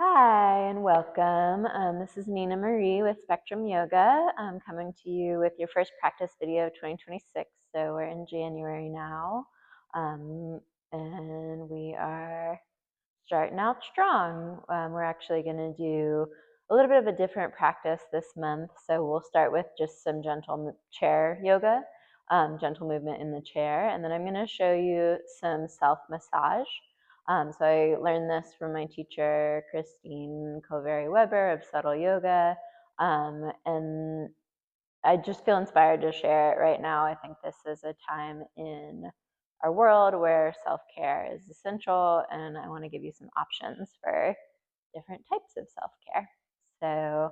Hi and welcome. This is Nina Marie with Spectrum Yoga. I'm coming to you with your first practice video of 2026. So we're in January now, and we are starting out strong. We're actually going to do a little bit of a different practice this month. So we'll start with just some gentle chair yoga, gentle movement in the chair, and then I'm going to show you some self-massage. So I learned this from my teacher, Kristine Kaoverii Weber of Subtle Yoga, and I just feel inspired to share it right now. I think this is a time in our world where self-care is essential, and I want to give you some options for different types of self-care. So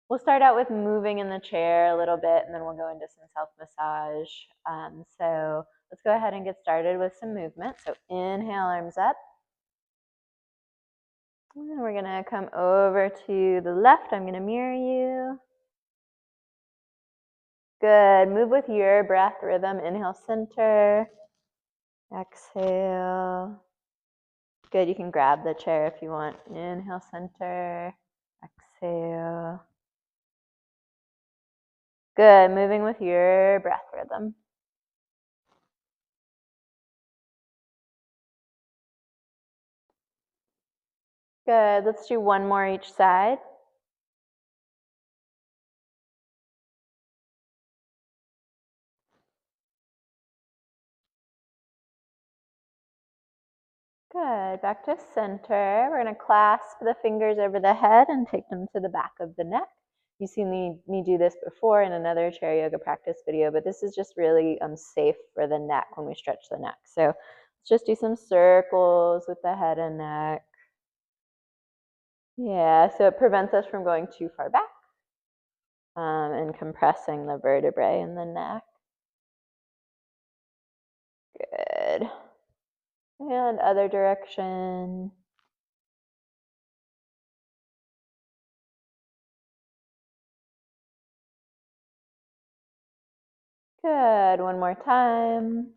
we'll start out with moving in the chair a little bit, and then we'll go into some self-massage. So let's go ahead and get started with some movement. So inhale, arms up. And we're going to come over to the left. I'm going to mirror you. Good. Move with your breath rhythm. Inhale, center. Exhale. Good. You can grab the chair if you want. Inhale, center. Exhale. Good. Moving with your breath rhythm. Good. Let's do one more each side. Good. Back to center. We're going to clasp the fingers over the head and take them to the back of the neck. You've seen me do this before in another chair yoga practice video, but this is just really safe for the neck when we stretch the neck. So let's just do some circles with the head and neck. Yeah, so it prevents us from going too far back and compressing the vertebrae in the neck. Good. And other direction. Good. One more time.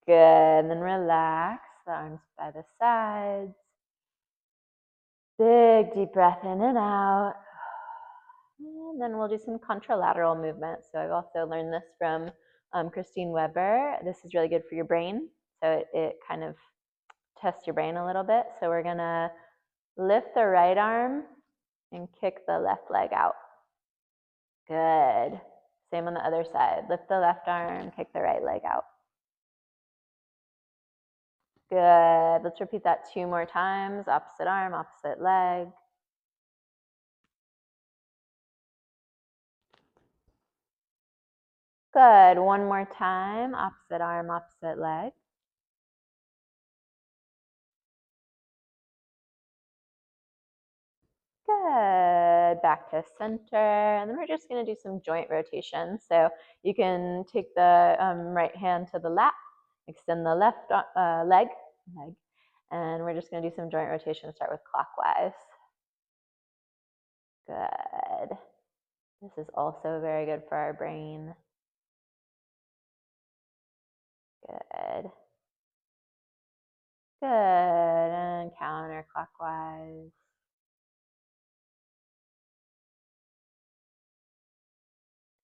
Good. And then relax the arms by the sides. Big deep breath in and out. And then we'll do some contralateral movement. So I've also learned this from Kristine Weber. This is really good for your brain. So it kind of tests your brain a little bit. So we're going to lift the right arm and kick the left leg out. Good. Same on the other side. Lift the left arm, kick the right leg out. Good. Let's repeat that 2 more times. Opposite arm, opposite leg. Good. One more time. Opposite arm, opposite leg. Good. Back to center. And then we're just going to do some joint rotation. So you can take the right hand to the lap, extend the left leg, and we're just going to do some joint rotation. Start with clockwise. Good. This is also very good for our brain. Good. Good. And counterclockwise.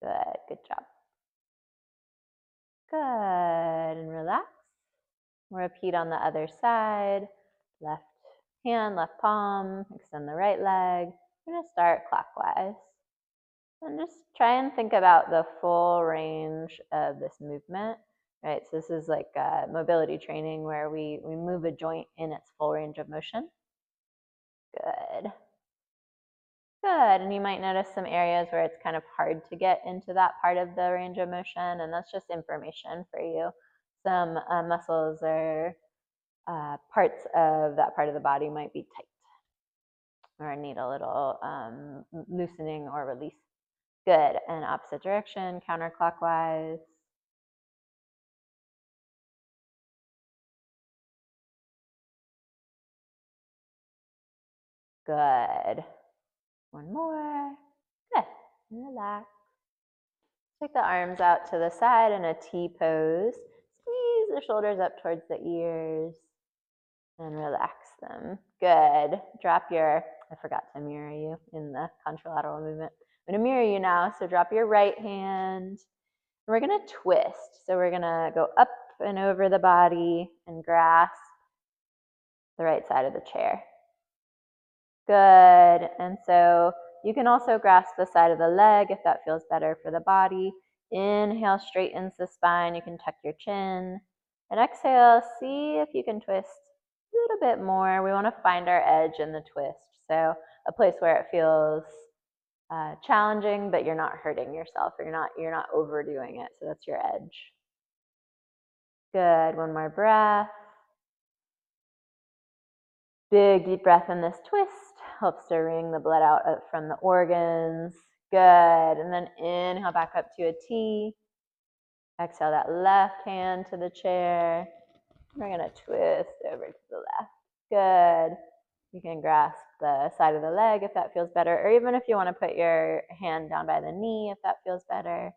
Good. Good job. Good. And relax. Repeat on the other side. Left hand, left palm. Extend the right leg. We're going to start clockwise. And just try and think about the full range of this movement. Right, so this is like mobility training where we move a joint in its full range of motion. Good. Good, and you might notice some areas where it's kind of hard to get into that part of the range of motion, and that's just information for you. Some muscles or parts of that part of the body might be tight or need a little loosening or release. Good, and opposite direction, counterclockwise. Good. One more. Good. Relax. Take the arms out to the side in a T pose. Squeeze the shoulders up towards the ears. and relax them. Good. Drop your, I forgot to mirror you in the contralateral movement. I'm going to mirror you now. So drop your right hand. We're going to twist. So we're going to go up and over the body and grasp the right side of the chair. Good. And so you can also grasp the side of the leg if that feels better for the body. Inhale, straightens the spine. You can tuck your chin. And exhale, see if you can twist a little bit more. We want to find our edge in the twist. So a place where it feels challenging, but you're not hurting yourself. You're not overdoing it. So that's your edge. Good. One more breath. Big deep breath in this twist. Helps to wring the blood out from the organs. Good. And then inhale back up to a T. Exhale that left hand to the chair. We're going to twist over to the left. Good. You can grasp the side of the leg if that feels better, or even if you want to put your hand down by the knee if that feels better.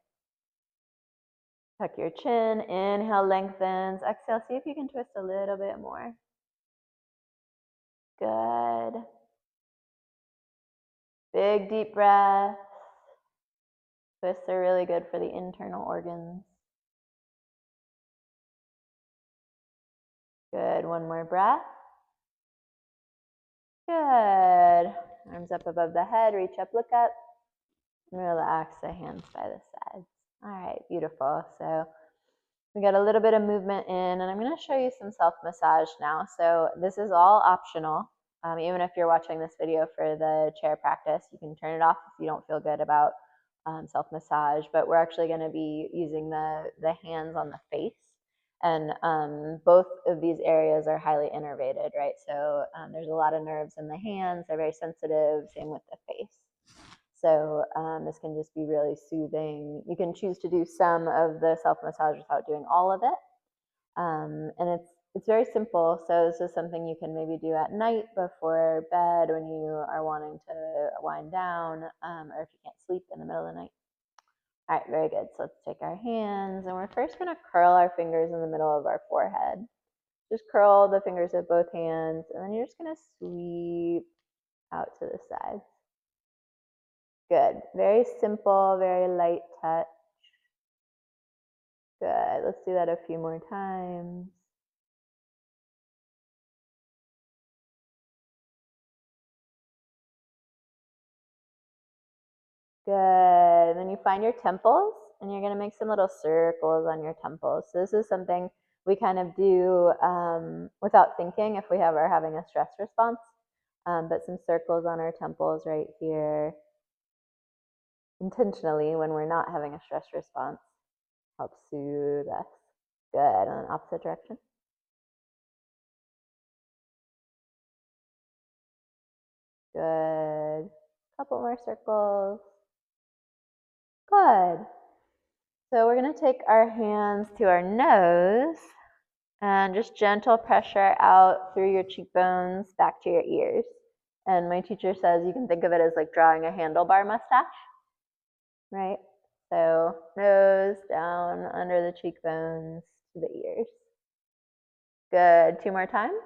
Tuck your chin. Inhale, lengthens. Exhale, see if you can twist a little bit more. Good. Big deep breath. Twists are really good for the internal organs. Good. One more breath. Good. Arms up above the head. Reach up, look up. And relax the hands by the sides. All right, beautiful. So we got a little bit of movement in, and I'm going to show you some self-massage now. So this is all optional. Even if you're watching this video for the chair practice, you can turn it off if you don't feel good about self-massage, but we're actually going to be using the hands on the face. And both of these areas are highly innervated, right? So there's a lot of nerves in the hands. They're very sensitive, same with the face. So this can just be really soothing. You can choose to do some of the self-massage without doing all of it. And it's very simple. So this is something you can maybe do at night before bed when you are wanting to wind down, or if you can't sleep in the middle of the night. All right, very good. So let's take our hands, and we're first going to curl our fingers in the middle of our forehead. Just curl the fingers of both hands, and then you're just going to sweep out to the sides. Good. Very simple, very light touch. Good. Let's do that a few more times. Good. And then you find your temples, and you're going to make some little circles on your temples. So this is something we kind of do without thinking if we are having a stress response. But some circles on our temples right here, intentionally when we're not having a stress response, helps soothe us. Good. And then opposite direction. Good. Couple more circles. Good. So we're going to take our hands to our nose and just gentle pressure out through your cheekbones back to your ears. And my teacher says you can think of it as like drawing a handlebar mustache, right? So nose down under the cheekbones to the ears. Good. 2 more times.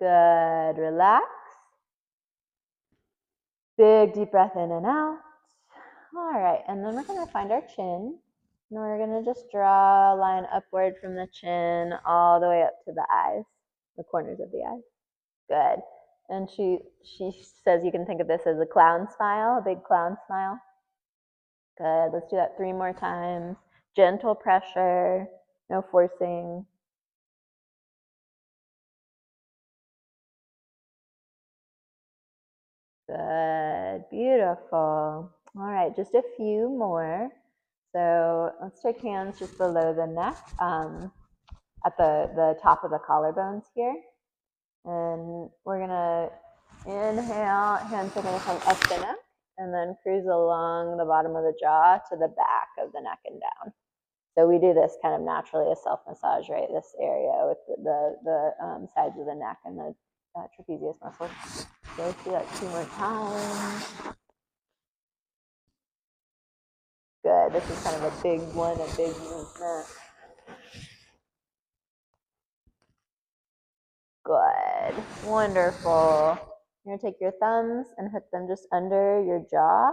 Good. Relax. Big deep breath in and out. All right, and then we're going to find our chin. And we're going to just draw a line upward from the chin all the way up to the eyes, the corners of the eyes. Good. And she says you can think of this as a clown smile, a big clown smile. Good. Let's do that 3 more times. Gentle pressure, no forcing. Good. Beautiful. All right, just a few more. So let's take hands just below the neck, at the top of the collarbones here. And we're going to inhale, hands are going to come up the neck, and then cruise along the bottom of the jaw to the back of the neck and down. So we do this kind of naturally as self-massage, right? This area with the sides of the neck and the trapezius muscles. So let's do that 2 more times. Good. This is kind of a big one, a big movement. Wonderful. You're gonna take your thumbs and hook them just under your jaw.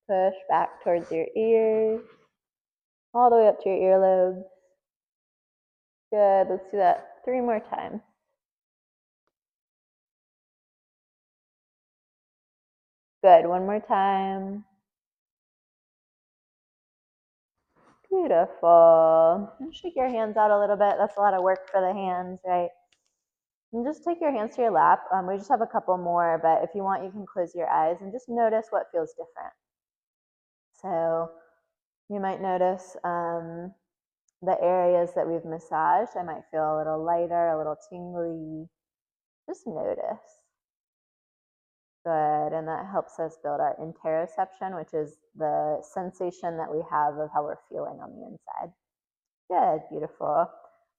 Push back towards your ears, all the way up to your earlobes. Good, let's do that 3 more times. Good, one more time. Beautiful. And shake your hands out a little bit. That's a lot of work for the hands, right? And just take your hands to your lap. We just have a couple more, but if you want, you can close your eyes and just notice what feels different. So you might notice the areas that we've massaged. I might feel a little lighter, a little tingly. Just notice. Good, and that helps us build our interoception, which is the sensation that we have of how we're feeling on the inside. Good, beautiful.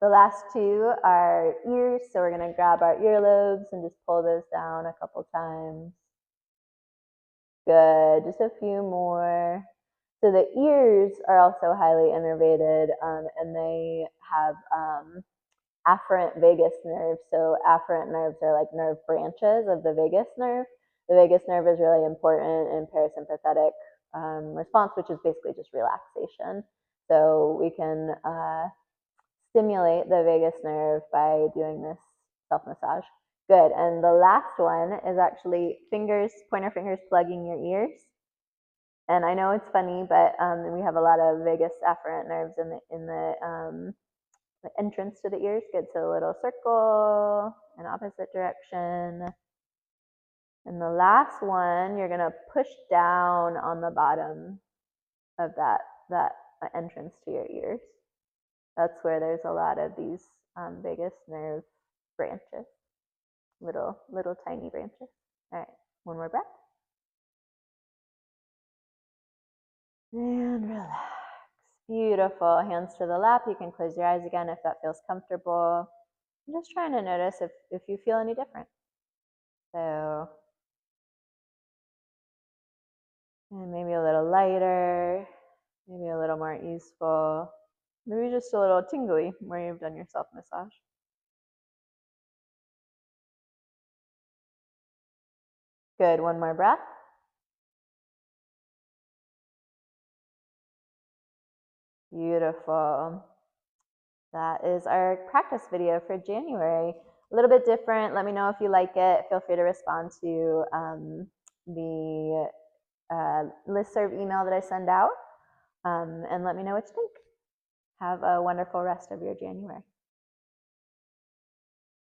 The last 2 are ears, so we're gonna grab our earlobes and just pull those down a couple times. Good, just a few more. So the ears are also highly innervated, and they have afferent vagus nerve. So afferent nerves are like nerve branches of the vagus nerve. The vagus nerve is really important in parasympathetic response, which is basically just relaxation. So we can stimulate the vagus nerve by doing this self-massage. Good, and the last one is actually fingers, pointer fingers plugging your ears. And I know it's funny, but we have a lot of vagus afferent nerves in the entrance to the ears. Good, so a little circle in opposite direction. And the last one, you're gonna push down on the bottom of that entrance to your ears. That's where there's a lot of these vagus nerve branches, little tiny branches. All right, one more breath. And relax. Beautiful. Hands to the lap. You can close your eyes again if that feels comfortable. I'm just trying to notice if you feel any different. So, and maybe a little lighter, maybe a little more easeful, maybe just a little tingly where you've done your self-massage. Good, one more breath. Beautiful. That is our practice video for January. A little bit different. Let me know if you like it. Feel free to respond to the listserv email that I send out, and let me know what you think. Have a wonderful rest of your January.